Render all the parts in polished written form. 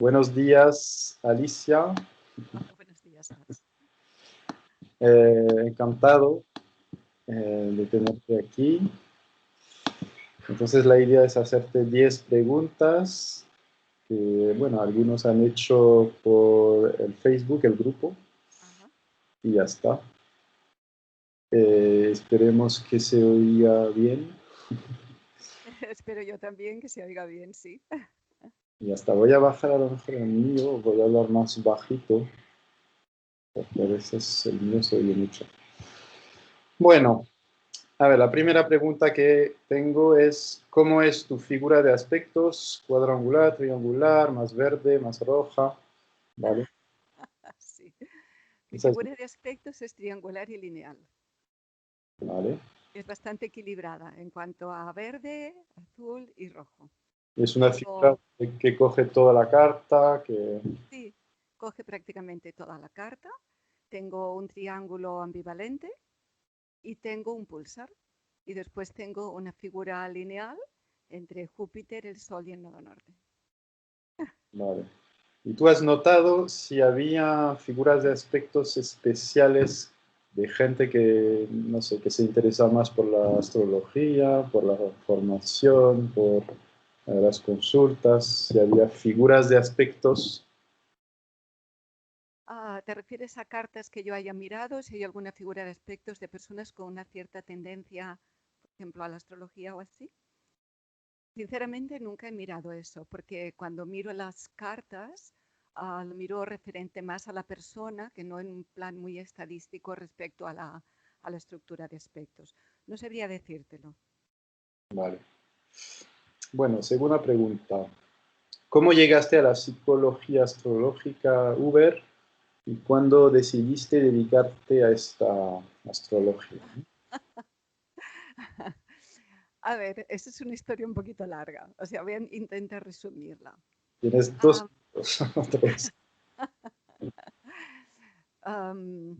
Buenos días, Alicia. Buenos días, Alex. Encantado de tenerte aquí. Entonces, la idea es hacerte 10 preguntas que, bueno, algunos han hecho por el Facebook, el grupo, Ajá. y ya está. Esperemos que se oiga bien. Espero yo también que se oiga bien, sí. Y hasta voy a bajar a lo mejor el mío, voy a hablar más bajito, porque a veces el mío se oye mucho. Bueno, a ver, la primera pregunta que tengo es, ¿cómo es tu figura de aspectos? ¿Cuadrangular, triangular, más verde, más roja? ¿Vale? Sí. Mi Esa es, figura de aspectos es triangular y lineal. ¿vale? Es bastante equilibrada en cuanto a verde, azul y rojo. Es una figura Tengo, que coge toda la carta, que... sí, coge prácticamente toda la carta. Tengo un triángulo ambivalente y tengo un púlsar. Y después tengo una figura lineal entre Júpiter, el Sol y el nodo norte. Vale. ¿Y tú has notado si había figuras de aspectos especiales de gente que, no sé, que se interesa más por la astrología, por la formación, por las consultas? Si había figuras de aspectos. ¿Te refieres a cartas que yo haya mirado? Si hay alguna figura de aspectos de personas con una cierta tendencia, por ejemplo, a la astrología o así. Sinceramente, nunca he mirado eso, porque cuando miro las cartas, lo miro referente más a la persona que no en un plan muy estadístico respecto a la estructura de aspectos. No sabría decírtelo. Vale. Bueno, segunda pregunta. ¿Cómo llegaste a la psicología astrológica, Uber? ¿Y cuándo decidiste dedicarte a esta astrología? A ver, esa es una historia un poquito larga, o sea, voy a intentar resumirla. Tienes dos Ah, minutos o tres. am,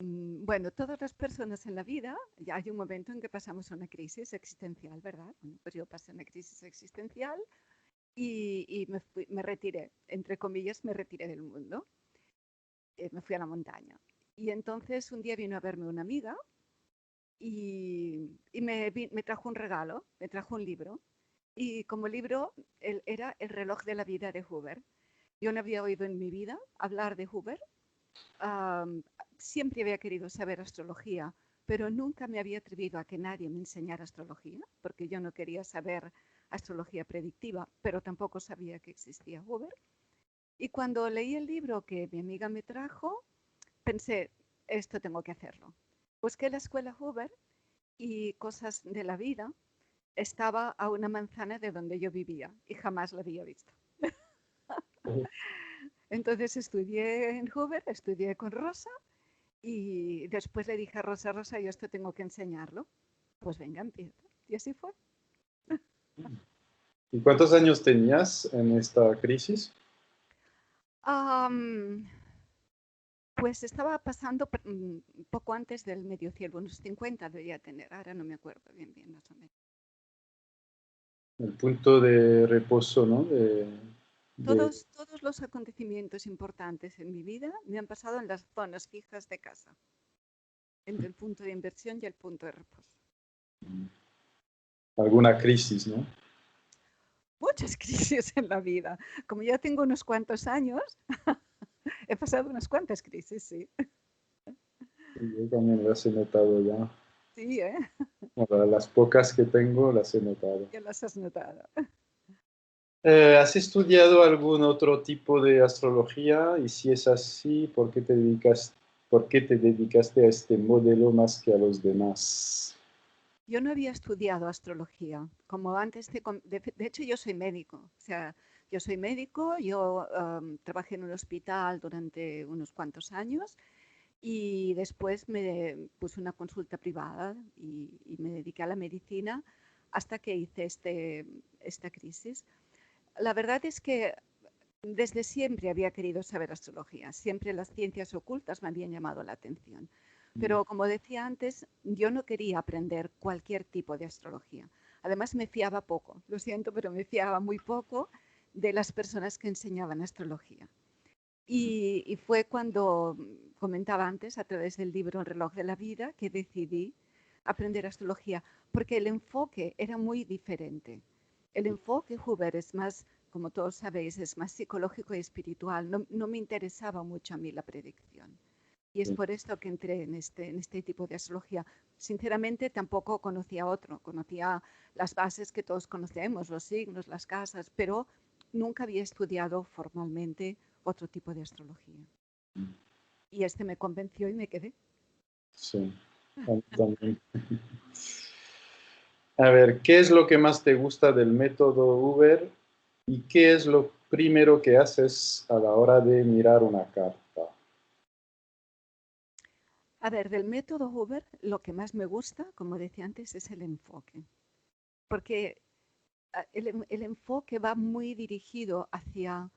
Bueno, todas las personas en la vida, ya hay un momento en que pasamos una crisis existencial, ¿verdad? Bueno, pues yo pasé una crisis existencial y me retiré, entre comillas, me retiré del mundo, me fui a la montaña. Y entonces un día vino a verme una amiga y me trajo un regalo, me trajo un libro. Y como libro era El reloj de la vida de Hoover. Yo no había oído en mi vida hablar de Hoover. Um, Siempre había querido saber astrología, pero nunca me había atrevido a que nadie me enseñara astrología, porque yo no quería saber astrología predictiva, pero tampoco sabía que existía Hoover. Y cuando leí el libro que mi amiga me trajo, pensé, esto tengo que hacerlo. Busqué la escuela Hoover y Cosas de la Vida estaba a una manzana de donde yo vivía y jamás la había visto. Entonces estudié en Hoover, estudié con Rosa y después le dije a Rosa, Rosa, yo esto tengo que enseñarlo. Pues venga, empieza. Y así fue. ¿Y cuántos años tenías en esta crisis? Um, pues estaba pasando poco antes del medio cielo, unos 50 debería tener, ahora no me acuerdo bien, más o menos. El punto de reposo, ¿no? Todos los acontecimientos importantes en mi vida me han pasado en las zonas fijas de casa, entre el punto de inversión y el punto de reposo. alguna crisis, ¿no? Muchas crisis en la vida. Como ya tengo unos cuantos años, he pasado unas cuantas crisis, sí. Yo también las he notado ya. Sí, ¿eh? Bueno, las pocas que tengo las he notado. Ya las has notado. ¿Has estudiado algún otro tipo de astrología? Y si es así, por qué te dedicaste a este modelo más que a los demás? Yo no había estudiado astrología, como antes de hecho yo soy médico, o sea, yo soy médico, yo trabajé en un hospital durante unos cuantos años y después me puse una consulta privada y me dediqué a la medicina hasta que hice esta crisis. La verdad es que desde siempre había querido saber astrología, siempre las ciencias ocultas me habían llamado la atención. Pero como decía antes, yo no quería aprender cualquier tipo de astrología. Además me fiaba poco, lo siento, pero me fiaba muy poco de las personas que enseñaban astrología. Y fue cuando, comentaba antes, a través del libro El reloj de la vida, que decidí aprender astrología, porque el enfoque era muy diferente. El enfoque Huber es más, como todos sabéis, es más psicológico y espiritual. No me interesaba mucho a mí la predicción. Y es por esto que entré en este tipo de astrología. Sinceramente, tampoco conocía otro. Conocía las bases que todos conocemos, los signos, las casas, pero nunca había estudiado formalmente otro tipo de astrología. Y este me convenció y me quedé. Sí, a mí también. A ver, ¿qué es lo que más te gusta del método Uber y qué es lo primero que haces a la hora de mirar una carta? A ver, del método Huber, lo que más me gusta, como decía antes, es el enfoque. Porque el enfoque va muy dirigido hacia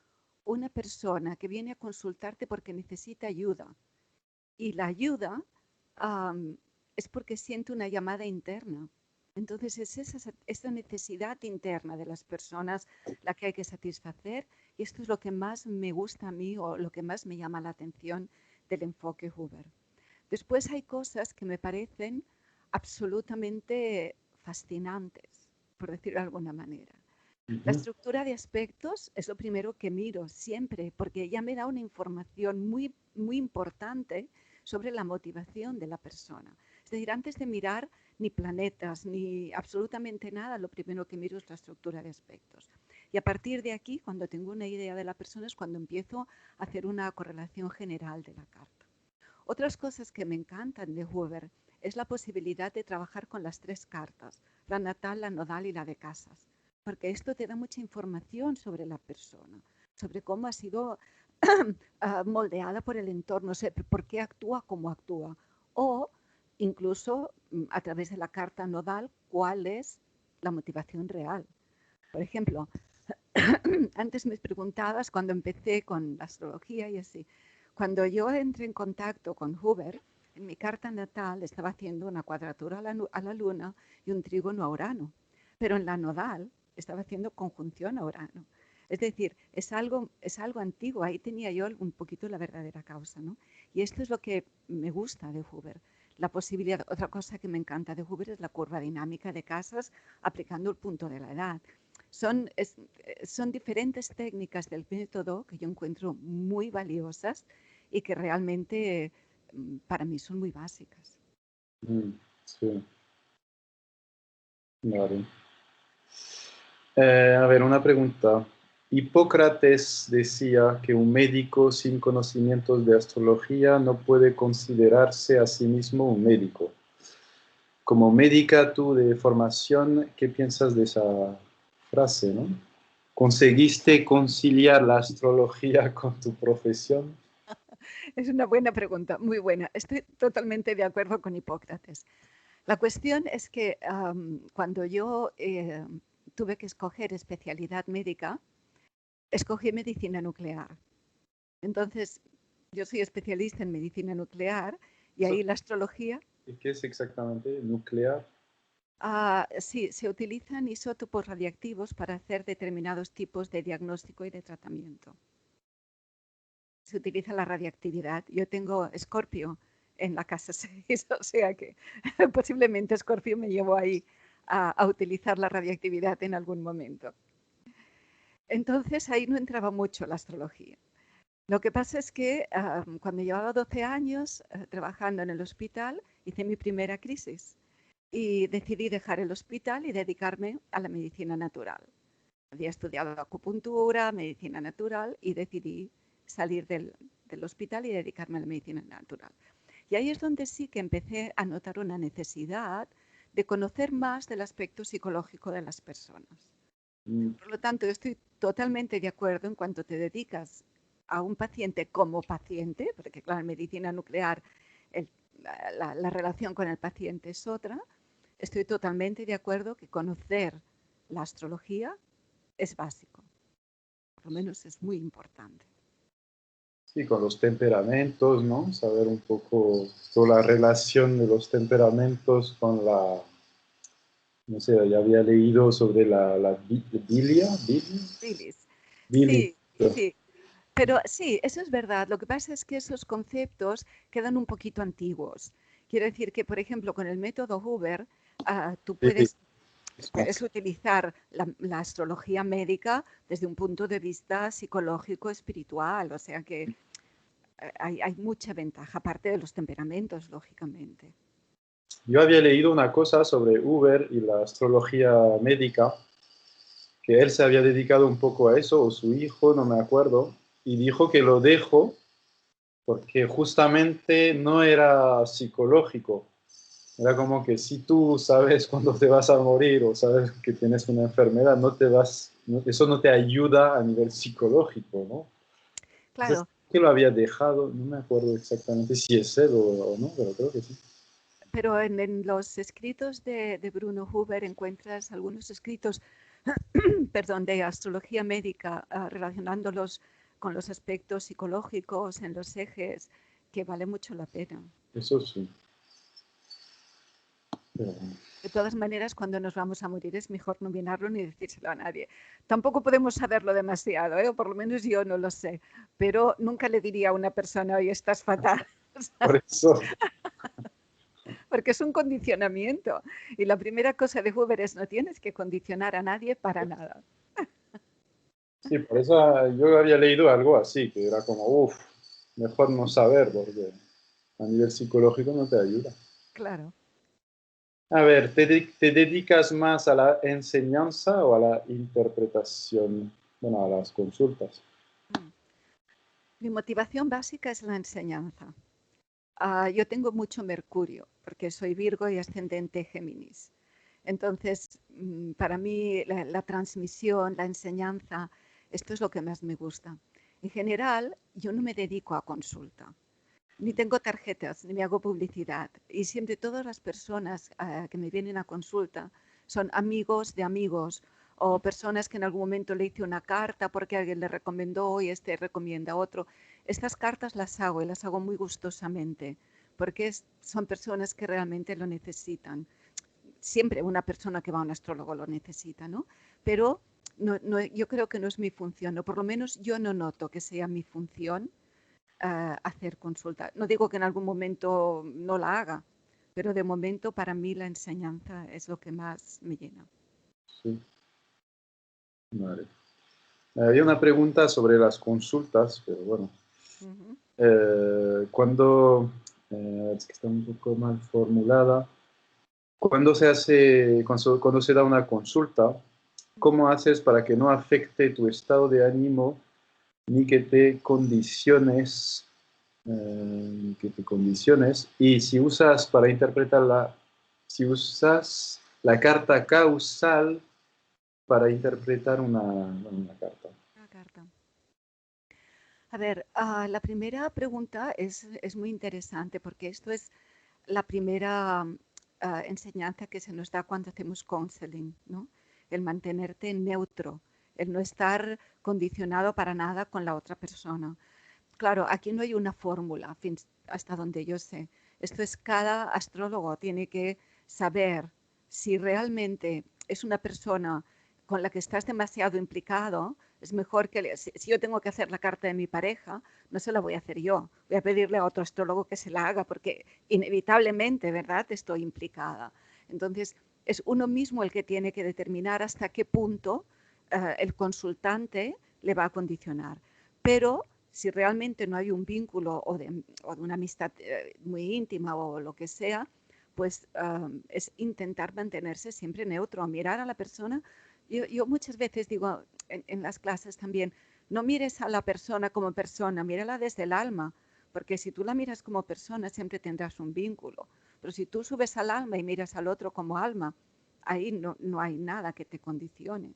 una persona que viene a consultarte porque necesita ayuda. Y la ayuda es porque siente una llamada interna. Entonces es esa necesidad interna de las personas la que hay que satisfacer, y esto es lo que más me gusta a mí o lo que más me llama la atención del enfoque Huber. Después hay cosas que me parecen absolutamente fascinantes, por decirlo de alguna manera. La estructura de aspectos es lo primero que miro siempre, porque ya me da una información muy, muy importante sobre la motivación de la persona. Es decir, antes de mirar ni planetas, ni absolutamente nada, lo primero que miro es la estructura de aspectos. Y a partir de aquí, cuando tengo una idea de la persona, es cuando empiezo a hacer una correlación general de la carta. Otras cosas que me encantan de Huber es la posibilidad de trabajar con las tres cartas, la natal, la nodal y la de casas, porque esto te da mucha información sobre la persona, sobre cómo ha sido moldeada por el entorno, por qué actúa como actúa, o incluso a través de la carta nodal, cuál es la motivación real. Por ejemplo, antes me preguntabas cuando empecé con la astrología y así. Cuando yo entré en contacto con Huber, en mi carta natal estaba haciendo una cuadratura a la Luna y un trígono a Urano, pero en la nodal estaba haciendo conjunción a Urano. Es decir, es algo antiguo, ahí tenía yo un poquito la verdadera causa, ¿no? Y esto es lo que me gusta de Huber. La posibilidad, otra cosa que me encanta de Huber es la curva dinámica de casas aplicando el punto de la edad. Son diferentes técnicas del método que yo encuentro muy valiosas y que realmente para mí son muy básicas. Sí, vale. A ver, una pregunta. Hipócrates decía que un médico sin conocimientos de astrología no puede considerarse a sí mismo un médico. Como médica tú de formación, ¿qué piensas de esa frase, no? ¿Conseguiste conciliar la astrología con tu profesión? Es una buena pregunta, muy buena. Estoy totalmente de acuerdo con Hipócrates. La cuestión es que cuando yo tuve que escoger especialidad médica, escogí medicina nuclear. Entonces, yo soy especialista en medicina nuclear y ahí la astrología. ¿Y qué es exactamente nuclear? Sí, se utilizan isótopos radiactivos para hacer determinados tipos de diagnóstico y de tratamiento. Se utiliza la radiactividad. Yo tengo Escorpio en la casa 6, o sea que posiblemente Escorpio me llevó ahí a utilizar la radiactividad en algún momento. Entonces ahí no entraba mucho la astrología. Lo que pasa es que cuando llevaba 12 años trabajando en el hospital, hice mi primera crisis y decidí dejar el hospital y dedicarme a la medicina natural. Había estudiado acupuntura, medicina natural y decidí salir del hospital y dedicarme a la medicina natural. Y ahí es donde sí que empecé a notar una necesidad de conocer más del aspecto psicológico de las personas. Por lo tanto, yo estoy totalmente de acuerdo en cuanto te dedicas a un paciente como paciente, porque claro, en medicina nuclear la relación con el paciente es otra. Estoy totalmente de acuerdo que conocer la astrología es básico, por lo menos es muy importante. Sí, con los temperamentos, ¿no? Saber un poco toda la relación de los temperamentos con la, no sé, ya había leído sobre la bilia. Bilis. Billy. Sí, sí. Pero sí, eso es verdad. Lo que pasa es que esos conceptos quedan un poquito antiguos. Quiero decir que, por ejemplo, con el método Huber, tú Sí, puedes utilizar la astrología médica desde un punto de vista psicológico, espiritual. O sea que hay mucha ventaja, aparte de los temperamentos, lógicamente. yo había leído una cosa sobre Uber y la astrología médica, que él se había dedicado un poco a eso, o su hijo, no me acuerdo, y dijo que lo dejó porque justamente no era psicológico. Era como que si tú sabes cuándo te vas a morir o sabes que tienes una enfermedad, eso no te ayuda a nivel psicológico, ¿no? Entonces, Claro, que lo había dejado, no me acuerdo exactamente si es él o no, pero creo que sí. pero en los escritos de Bruno Huber encuentras algunos escritos, perdón, de astrología médica, relacionándolos con los aspectos psicológicos en los ejes, que vale mucho la pena. Eso sí. Pero, De todas maneras, cuando nos vamos a morir es mejor no mirarlo ni decírselo a nadie. Tampoco podemos saberlo demasiado, ¿eh? O por lo menos yo no lo sé, pero nunca le diría a una persona, oye, estás fatal, por eso, porque es un condicionamiento. Y la primera cosa de Huber es no tienes que condicionar a nadie para nada. sí, por eso yo había leído algo así, que era como, uff, mejor no saber, porque a nivel psicológico no te ayuda. Claro. A ver, ¿te dedicas más a la enseñanza o a la interpretación? Bueno, a las consultas. Mm. Mi motivación básica es la enseñanza. Yo tengo mucho Mercurio, porque soy Virgo y ascendente Géminis. Entonces, para mí la transmisión, la enseñanza, esto es lo que más me gusta. En general, yo no me dedico a consulta, ni tengo tarjetas, ni me hago publicidad. Y siempre todas las personas que me vienen a consulta son amigos de amigos o personas que en algún momento le hice una carta porque alguien le recomendó y este recomienda a otro. Estas cartas las hago y las hago muy gustosamente porque son personas que realmente lo necesitan. Siempre una persona que va a un astrólogo lo necesita, ¿no? Pero yo creo que no es mi función, o por lo menos yo no noto que sea mi función hacer consulta. No digo que en algún momento no la haga, pero de momento para mí la enseñanza es lo que más me llena. Sí, vale. Había una pregunta sobre las consultas, pero bueno. Ujú. Cuando, es que está un poco mal formulada, cuando se da una consulta, ¿cómo haces para que no afecte tu estado de ánimo ni que te condiciones, y si usas para interpretarla, si usas la carta causal para interpretar una carta? Una carta. A ver, la primera pregunta es muy interesante porque esto es la primera enseñanza que se nos da cuando hacemos counseling, ¿no? El mantenerte neutro, el no estar condicionado para nada con la otra persona. Claro, aquí no hay una fórmula, hasta donde yo sé. Esto es cada astrólogo tiene que saber si realmente es una persona con la que estás demasiado implicado. Es mejor que, si yo tengo que hacer la carta de mi pareja, no se la voy a hacer yo. Voy a pedirle a otro astrólogo que se la haga porque inevitablemente, ¿verdad?, estoy implicada. Entonces, es uno mismo el que tiene que determinar hasta qué punto el consultante le va a condicionar. Pero si realmente no hay un vínculo o de una amistad muy íntima o lo que sea, pues es intentar mantenerse siempre neutro, mirar a la persona. Yo muchas veces digo en las clases también, no mires a la persona, mírala desde el alma, porque si tú la miras como persona siempre tendrás un vínculo, pero si tú subes al alma y miras al otro como alma, ahí no hay nada que te condicione.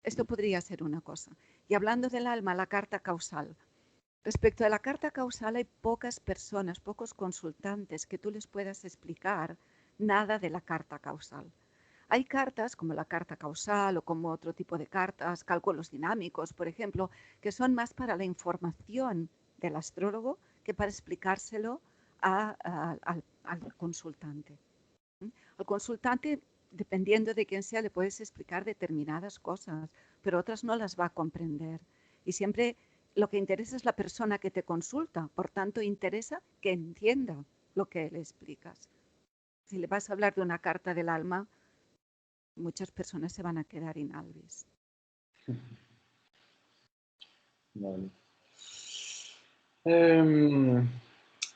Esto podría ser una cosa. Y hablando del alma, la carta causal. Respecto a la carta causal, hay pocas personas, pocos consultantes que tú les puedas explicar nada de la carta causal. Hay cartas como la carta causal o como otro tipo de cartas, cálculos dinámicos, por ejemplo, que son más para la información del astrólogo que para explicárselo al consultante. Al consultante, dependiendo de quién sea, le puedes explicar determinadas cosas, pero otras no las va a comprender. Y siempre lo que interesa es la persona que te consulta, por tanto interesa que entienda lo que le explicas. Si le vas a hablar de una carta del alma, muchas personas se van a quedar inalvis. Vale.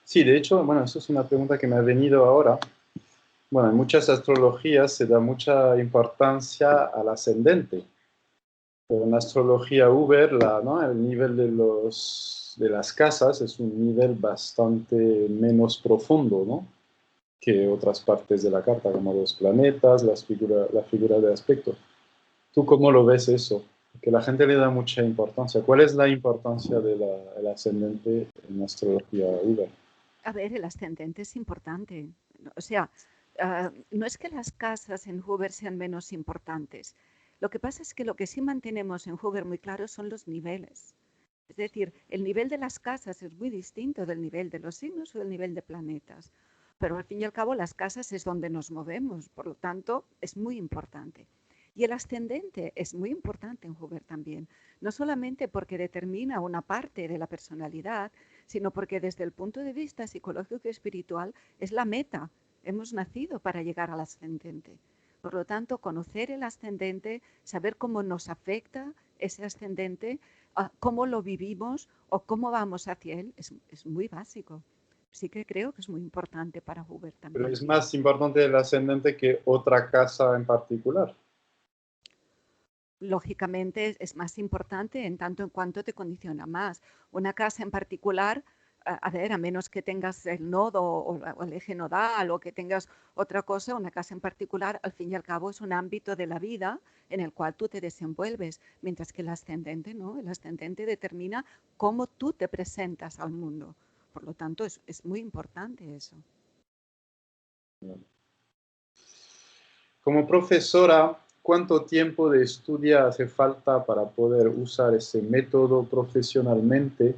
Sí, de hecho, bueno, eso es una pregunta que me ha venido ahora. Bueno, en muchas astrologías se da mucha importancia al ascendente. Pero en la astrología Uber, ¿no? El nivel de las casas es un nivel bastante menos profundo, ¿no? Que otras partes de la carta, como los planetas, la figura de aspecto. ¿Tú cómo lo ves eso? Que la gente le da mucha importancia. ¿Cuál es la importancia del ascendente en astrología Uber? A ver, el ascendente es importante. O sea, no es que las casas en Hoover sean menos importantes. Lo que pasa es que lo que sí mantenemos en Hoover muy claro son los niveles. Es decir, el nivel de las casas es muy distinto del nivel de los signos o del nivel de planetas. Pero al fin y al cabo las casas es donde nos movemos, por lo tanto es muy importante. Y el ascendente es muy importante en Hoover también, no solamente porque determina una parte de la personalidad, sino porque desde el punto de vista psicológico y espiritual es la meta. Hemos nacido para llegar al ascendente. Por lo tanto, conocer el ascendente, saber cómo nos afecta ese ascendente, cómo lo vivimos o cómo vamos hacia él, es muy básico. Sí que creo que es muy importante para Hoover Pero también. es más importante el ascendente que otra casa en particular. Lógicamente es más importante en tanto en cuanto te condiciona más. Una casa en particular, a ver, a menos que tengas el nodo o el eje nodal o que tengas otra cosa, una casa en particular, al fin y al cabo, es un ámbito de la vida en el cual tú te desenvuelves, mientras que el ascendente no, el ascendente determina cómo tú te presentas al mundo. Por lo tanto, es muy importante eso. Como profesora, ¿cuánto tiempo de estudio hace falta para poder usar ese método profesionalmente?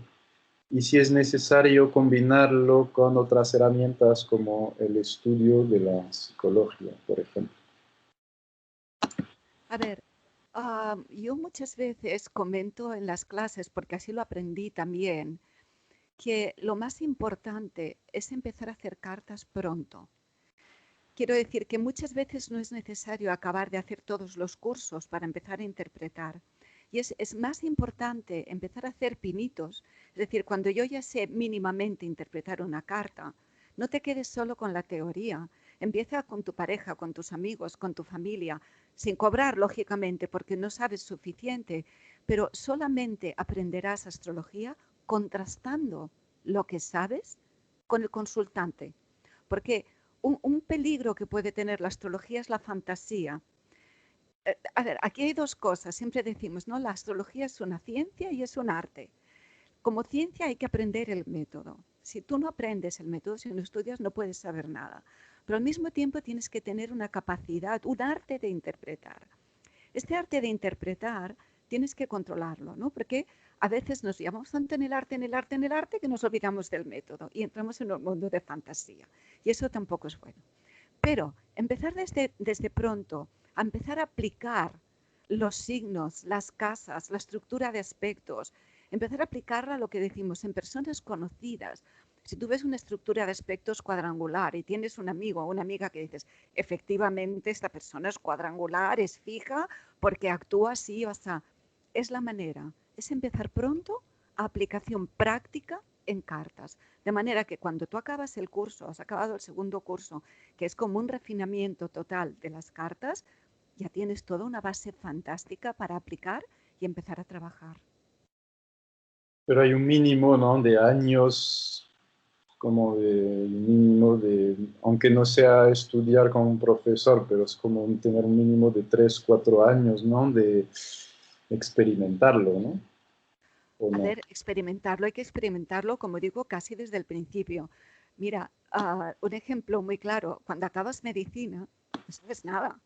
Y si es necesario combinarlo con otras herramientas como el estudio de la psicología, por ejemplo. A ver, yo muchas veces comento en las clases, porque así lo aprendí también, que lo más importante es empezar a hacer cartas pronto. Quiero decir que muchas veces no es necesario acabar de hacer todos los cursos para empezar a interpretar. Y es más importante empezar a hacer pinitos. Es decir, cuando yo ya sé mínimamente interpretar una carta, no te quedes solo con la teoría. Empieza con tu pareja, con tus amigos, con tu familia, sin cobrar, lógicamente, porque no sabes suficiente, pero solamente aprenderás astrología contrastando lo que sabes con el consultante. Porque un peligro que puede tener la astrología es la fantasía. A ver, aquí hay dos cosas. Siempre decimos, ¿no? La astrología es una ciencia y es un arte. Como ciencia hay que aprender el método. Si tú no aprendes el método, si no estudias, no puedes saber nada. Pero al mismo tiempo tienes que tener una capacidad, un arte de interpretar. Este arte de interpretar tienes que controlarlo, ¿no? Porque a veces nos llevamos tanto en el arte, en el arte, en el arte, que nos olvidamos del método y entramos en un mundo de fantasía. Y eso tampoco es bueno. Pero empezar desde pronto a empezar a aplicar los signos, las casas, la estructura de aspectos, empezar a aplicarla a lo que decimos en personas conocidas. Si tú ves una estructura de aspectos cuadrangular y tienes un amigo o una amiga que dices, efectivamente esta persona es cuadrangular, es fija, porque actúa así o así, es la manera, es empezar pronto a aplicación práctica en cartas. De manera que cuando tú acabas el curso, has acabado el segundo curso, que es como un refinamiento total de las cartas, ya tienes toda una base fantástica para aplicar y empezar a trabajar. Pero hay un mínimo, ¿no? De años, como de mínimo de, aunque no sea estudiar con un profesor, pero es como tener un mínimo de 3, 4 años, ¿no? De experimentarlo, ¿no? ¿O A no? ver, experimentarlo, hay que experimentarlo, como digo, casi desde el principio. Mira, un ejemplo muy claro, cuando acabas medicina, no sabes nada.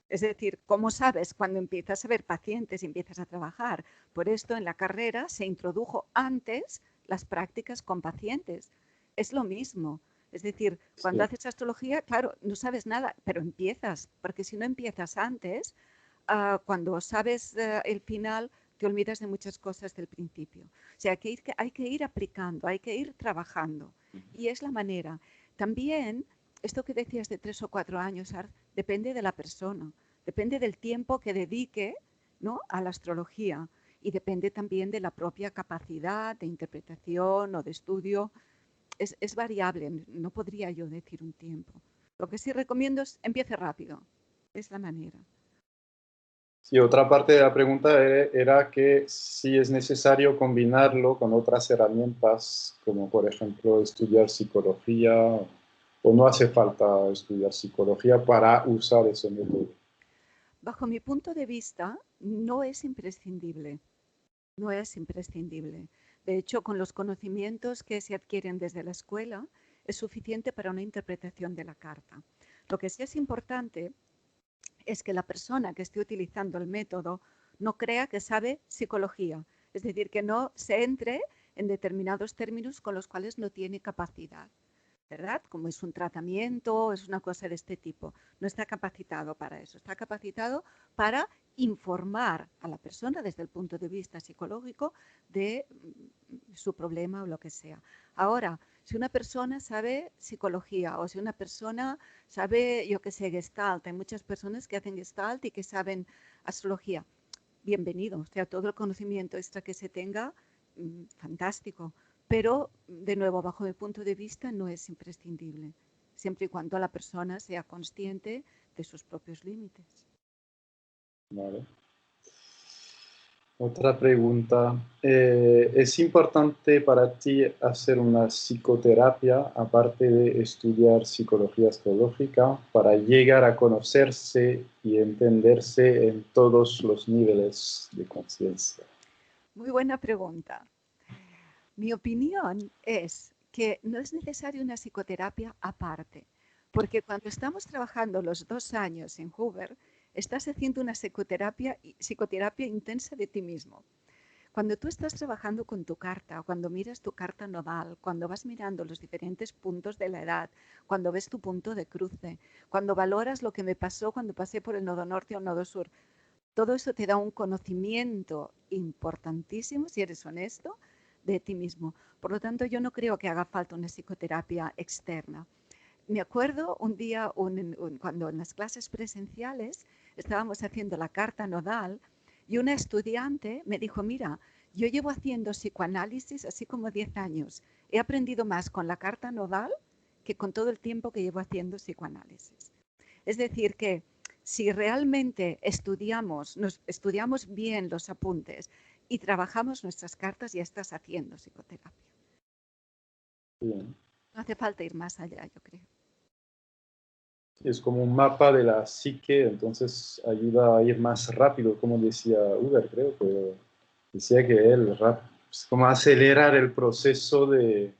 Es decir, ¿cómo sabes cuando empiezas a ver pacientes y empiezas a trabajar? Por esto en la carrera se introdujo antes las prácticas con pacientes. Es lo mismo. Es decir, cuando Sí. haces astrología, claro, no sabes nada, pero empiezas, porque si no empiezas antes, cuando sabes el final, te olvidas de muchas cosas del principio. O sea, hay que ir aplicando, hay que ir trabajando. Y es la manera. También, esto que decías de 3 o 4 años, depende de la persona, depende del tiempo que dedique, ¿no?, a la astrología, y depende también de la propia capacidad de interpretación o de estudio. Es variable, no podría yo decir un tiempo. Lo que sí recomiendo es empiece rápido, es la manera. Sí, otra parte de la pregunta era que si es necesario combinarlo con otras herramientas, como por ejemplo estudiar psicología, o no hace falta estudiar psicología para usar ese método. Bajo mi punto de vista, no es imprescindible. No es imprescindible. De hecho, con los conocimientos que se adquieren desde la escuela, es suficiente para una interpretación de la carta. Lo que sí es importante es que la persona que esté utilizando el método no crea que sabe psicología, es decir, que no se entre en determinados términos con los cuales no tiene capacidad, ¿verdad? Como es un tratamiento, es una cosa de este tipo. No está capacitado para eso, está capacitado para informar a la persona desde el punto de vista psicológico de su problema o lo que sea. Ahora, si una persona sabe psicología o si una persona sabe, yo qué sé, Gestalt, hay muchas personas que hacen Gestalt y que saben astrología, bienvenido, o sea, todo el conocimiento extra que se tenga, fantástico. Pero, de nuevo, bajo mi punto de vista, no es imprescindible, siempre y cuando la persona sea consciente de sus propios límites. Vale. Otra pregunta. ¿Es importante para ti hacer una psicoterapia, aparte de estudiar psicología astrológica, para llegar a conocerse y entenderse en todos los niveles de conciencia? Muy buena pregunta. Mi opinión es que no es necesaria una psicoterapia aparte, porque cuando estamos trabajando los 2 años en Hoover, estás haciendo una psicoterapia intensa de ti mismo. Cuando tú estás trabajando con tu carta, cuando miras tu carta nodal, cuando vas mirando los diferentes puntos de la edad, cuando ves tu punto de cruce, cuando valoras lo que me pasó cuando pasé por el nodo norte o el nodo sur, todo eso te da un conocimiento importantísimo, si eres honesto, de ti mismo. Por lo tanto, yo no creo que haga falta una psicoterapia externa. Me acuerdo un día cuando en las clases presenciales estábamos haciendo la carta nodal y una estudiante me dijo, mira, yo llevo haciendo psicoanálisis así como 10 años. He aprendido más con la carta nodal que con todo el tiempo que llevo haciendo psicoanálisis. Es decir, que si realmente nos estudiamos bien los apuntes y trabajamos nuestras cartas, ya estás haciendo psicoterapia. Bien. No hace falta ir más allá, yo creo. Es como un mapa de la psique, entonces ayuda a ir más rápido, como decía Uber, creo, pero decía que es como acelerar el proceso de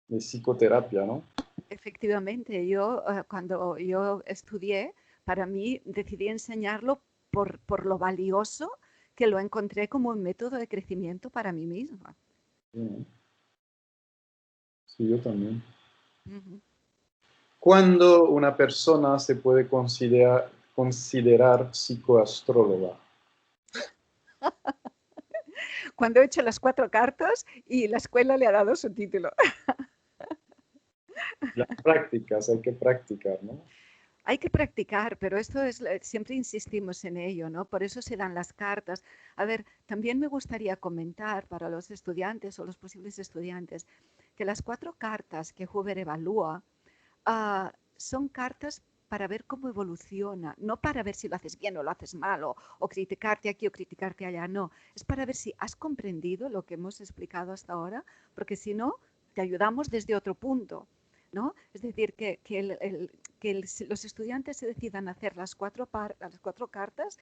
psicoterapia, ¿no? Efectivamente, yo cuando yo estudié, para mí decidí enseñarlo por lo valioso que lo encontré como un método de crecimiento para mí misma. Bien. Sí, yo también. Ujú. ¿Cuándo una persona se puede considerar psicoastróloga? Cuando he hecho las 4 cartas y la escuela le ha dado su título. Las prácticas, hay que practicar, ¿no? Hay que practicar, pero esto es, siempre insistimos en ello, ¿no? Por eso se dan las cartas. A ver, también me gustaría comentar para los estudiantes o los posibles estudiantes que las 4 cartas que Hoover evalúa son cartas para ver cómo evoluciona, no para ver si lo haces bien o lo haces mal, o criticarte aquí o criticarte allá, no. Es para ver si has comprendido lo que hemos explicado hasta ahora, porque si no, te ayudamos desde otro punto, ¿no? Es decir, que los estudiantes se decidan a hacer las 4 cartas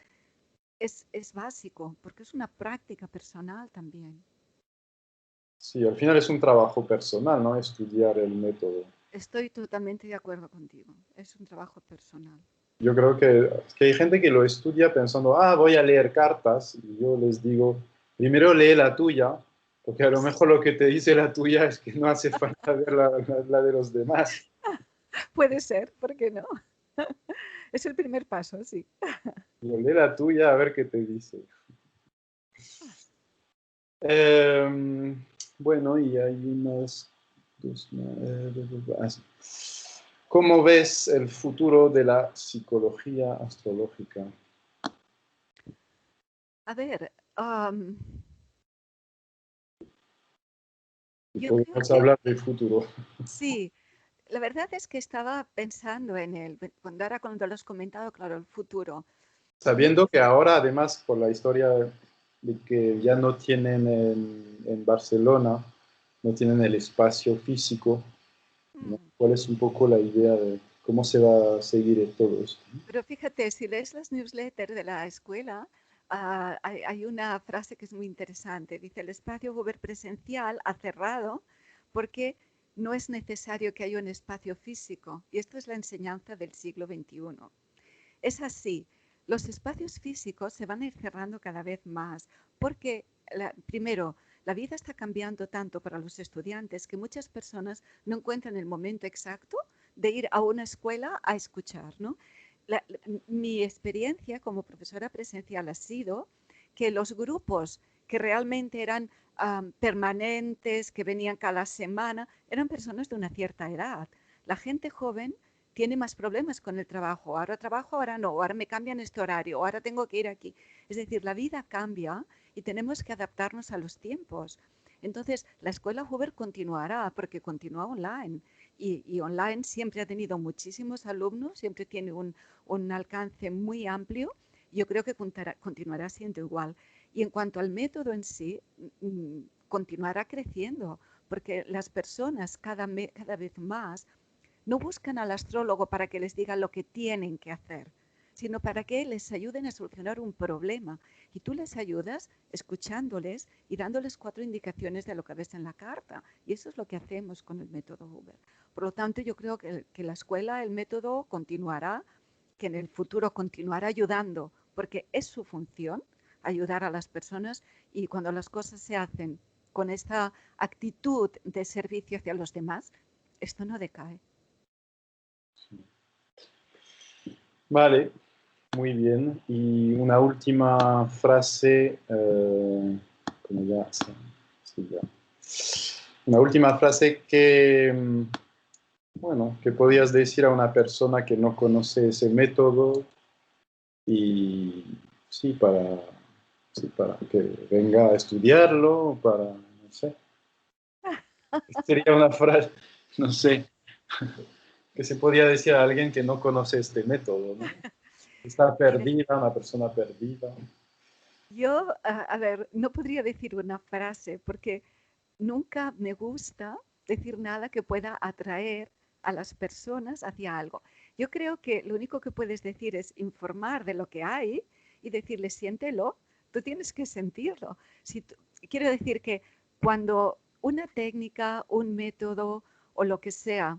es básico, porque es una práctica personal también. Sí, al final es un trabajo personal, ¿no? Estudiar el método. Estoy totalmente de acuerdo contigo. Es un trabajo personal. Yo creo que hay gente que lo estudia pensando, voy a leer cartas, y yo les digo, primero lee la tuya, porque a lo mejor lo que te dice la tuya es que no hace falta ver la de los demás. Puede ser, ¿por qué no? Es el primer paso, sí. Pero lee la tuya a ver qué te dice. Bueno, y hay unas... sí. ¿Cómo ves el futuro de la psicología astrológica? A ver, Si yo creo podemos que hablar del futuro. sí. La verdad es que estaba pensando en cuando lo has comentado, claro, el futuro. Yo Sabiendo que ahora, además, por la historia de que ya no tienen en Barcelona, no tienen el espacio físico, ¿no? mm, ¿Cuál es un poco la idea de cómo se va a seguir todo esto? Pero fíjate, si lees las newsletters de la escuela, hay una frase que es muy interesante. Dice, el espacio presencial ha cerrado porque no es necesario que haya un espacio físico. Y esto es la enseñanza del siglo XXI. Es así, los espacios físicos se van a ir cerrando cada vez más porque, primero, la vida está cambiando tanto para los estudiantes que muchas personas no encuentran el momento exacto de ir a una escuela a escuchar, ¿no? Mi experiencia como profesora presencial ha sido que los grupos que realmente eran permanentes, que venían cada semana, eran personas de una cierta edad. La gente joven tiene más problemas con el trabajo. Ahora trabajo, ahora no, ahora me cambian este horario, ahora tengo que ir aquí. Es decir, la vida cambia y tenemos que adaptarnos a los tiempos. Entonces, la escuela Hoover continuará porque continúa online y online siempre ha tenido muchísimos alumnos, siempre tiene un alcance muy amplio. Yo creo que continuará siendo igual. Y en cuanto al método en sí, continuará creciendo porque las personas cada vez más no buscan al astrólogo para que les diga lo que tienen que hacer, sino para que les ayuden a solucionar un problema. Y tú les ayudas escuchándoles y dándoles 4 indicaciones de lo que ves en la carta. Y eso es lo que hacemos con el método Hoover. Por lo tanto, yo creo que la escuela, el método continuará, que en el futuro continuará ayudando, porque es su función ayudar a las personas y cuando las cosas se hacen con esta actitud de servicio hacia los demás, esto no decae. Vale, muy bien. Y una última frase, como ya, sí, ya. Una última frase que, bueno, que podías decir a una persona que no conoce ese método y sí, para que venga a estudiarlo, para, no sé, sería una frase, no sé, que se podía decir a alguien que no conoce este método, ¿no? Está Mira, perdida, una persona perdida. yo, a ver, no podría decir una frase porque nunca me gusta decir nada que pueda atraer a las personas hacia algo. Yo creo que lo único que puedes decir es informar de lo que hay y decirle, siéntelo, tú tienes que sentirlo. Si quiero decir que cuando una técnica, un método o lo que sea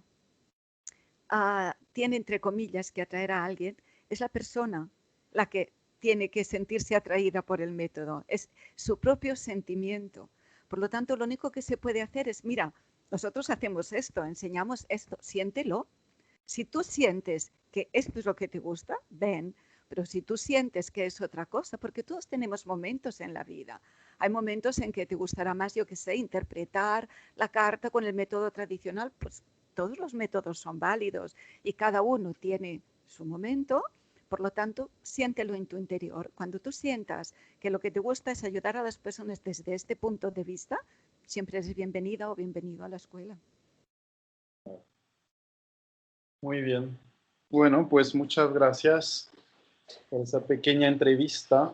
tiene, entre comillas, que atraer a alguien, es la persona la que tiene que sentirse atraída por el método, es su propio sentimiento. Por lo tanto, lo único que se puede hacer es, mira, nosotros hacemos esto, enseñamos esto, siéntelo. Si tú sientes que esto es lo que te gusta, ven, pero si tú sientes que es otra cosa, porque todos tenemos momentos en la vida. Hay momentos en que te gustará más, yo que sé, interpretar la carta con el método tradicional, pues todos los métodos son válidos y cada uno tiene su momento. Por lo tanto, siéntelo en tu interior. Cuando tú sientas que lo que te gusta es ayudar a las personas desde este punto de vista, siempre eres bienvenida o bienvenido a la escuela. Muy bien. Bueno, pues muchas gracias por esa pequeña entrevista.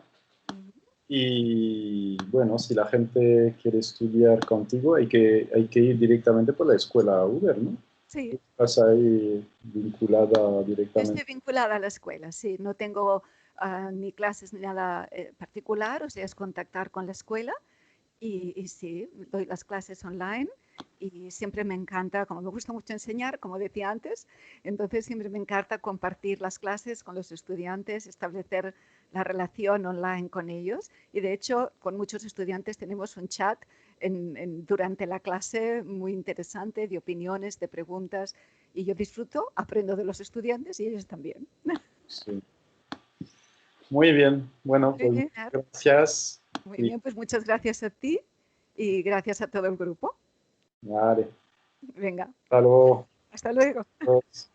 Y bueno, si la gente quiere estudiar contigo, hay que ir directamente por la escuela Uber, ¿no? Sí, Estás ahí vinculada yo estoy directamente. vinculada a la escuela, sí, no tengo ni clases ni nada particular, o sea, es contactar con la escuela y sí, doy las clases online y siempre me encanta, como me gusta mucho enseñar, como decía antes, entonces siempre me encanta compartir las clases con los estudiantes, establecer la relación online con ellos y de hecho con muchos estudiantes tenemos un chat durante la clase muy interesante de opiniones, de preguntas y yo disfruto, aprendo de los estudiantes y ellos también. Sí. Muy bien. Bueno, pues Genial. gracias. Muy Y bien, pues muchas gracias a ti y gracias a todo el grupo. Vale. Venga, Hasta luego. hasta luego. Adiós.